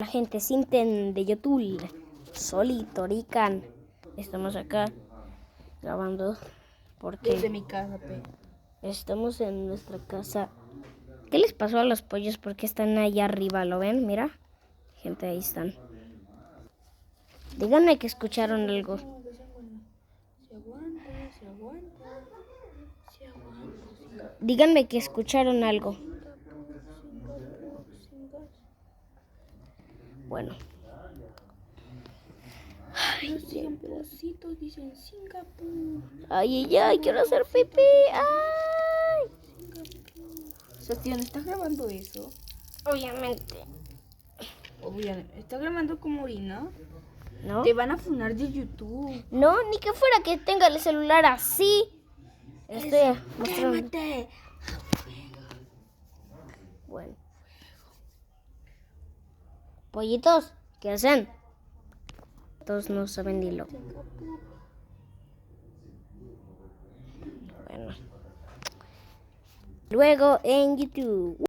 La gente Sinten de YouTube, solito, Rican. Estamos acá grabando porque Desde mi casa, pe. estamos en nuestra casa. ¿Qué les pasó a los pollos? Porque están allá arriba, ¿lo ven? Mira, gente, ahí están. Díganme que escucharon algo. Se aguanta, se aguanta. Se aguanta. Díganme que escucharon algo. Singapur. Bueno. Los Singapucitos dicen Singapur. Ay, quiero hacer pipí. Ay. Sebastián, ¿estás grabando eso? Obviamente. Obviamente. ¿Estás grabando como orina? ¿No? Te van a funar de YouTube. No, ni que fuera que tenga el celular así. Estoy mostrando. ¡Quémate! Bueno. Pollitos, ¿qué hacen? Todos no saben ni lo. Bueno. Luego en YouTube.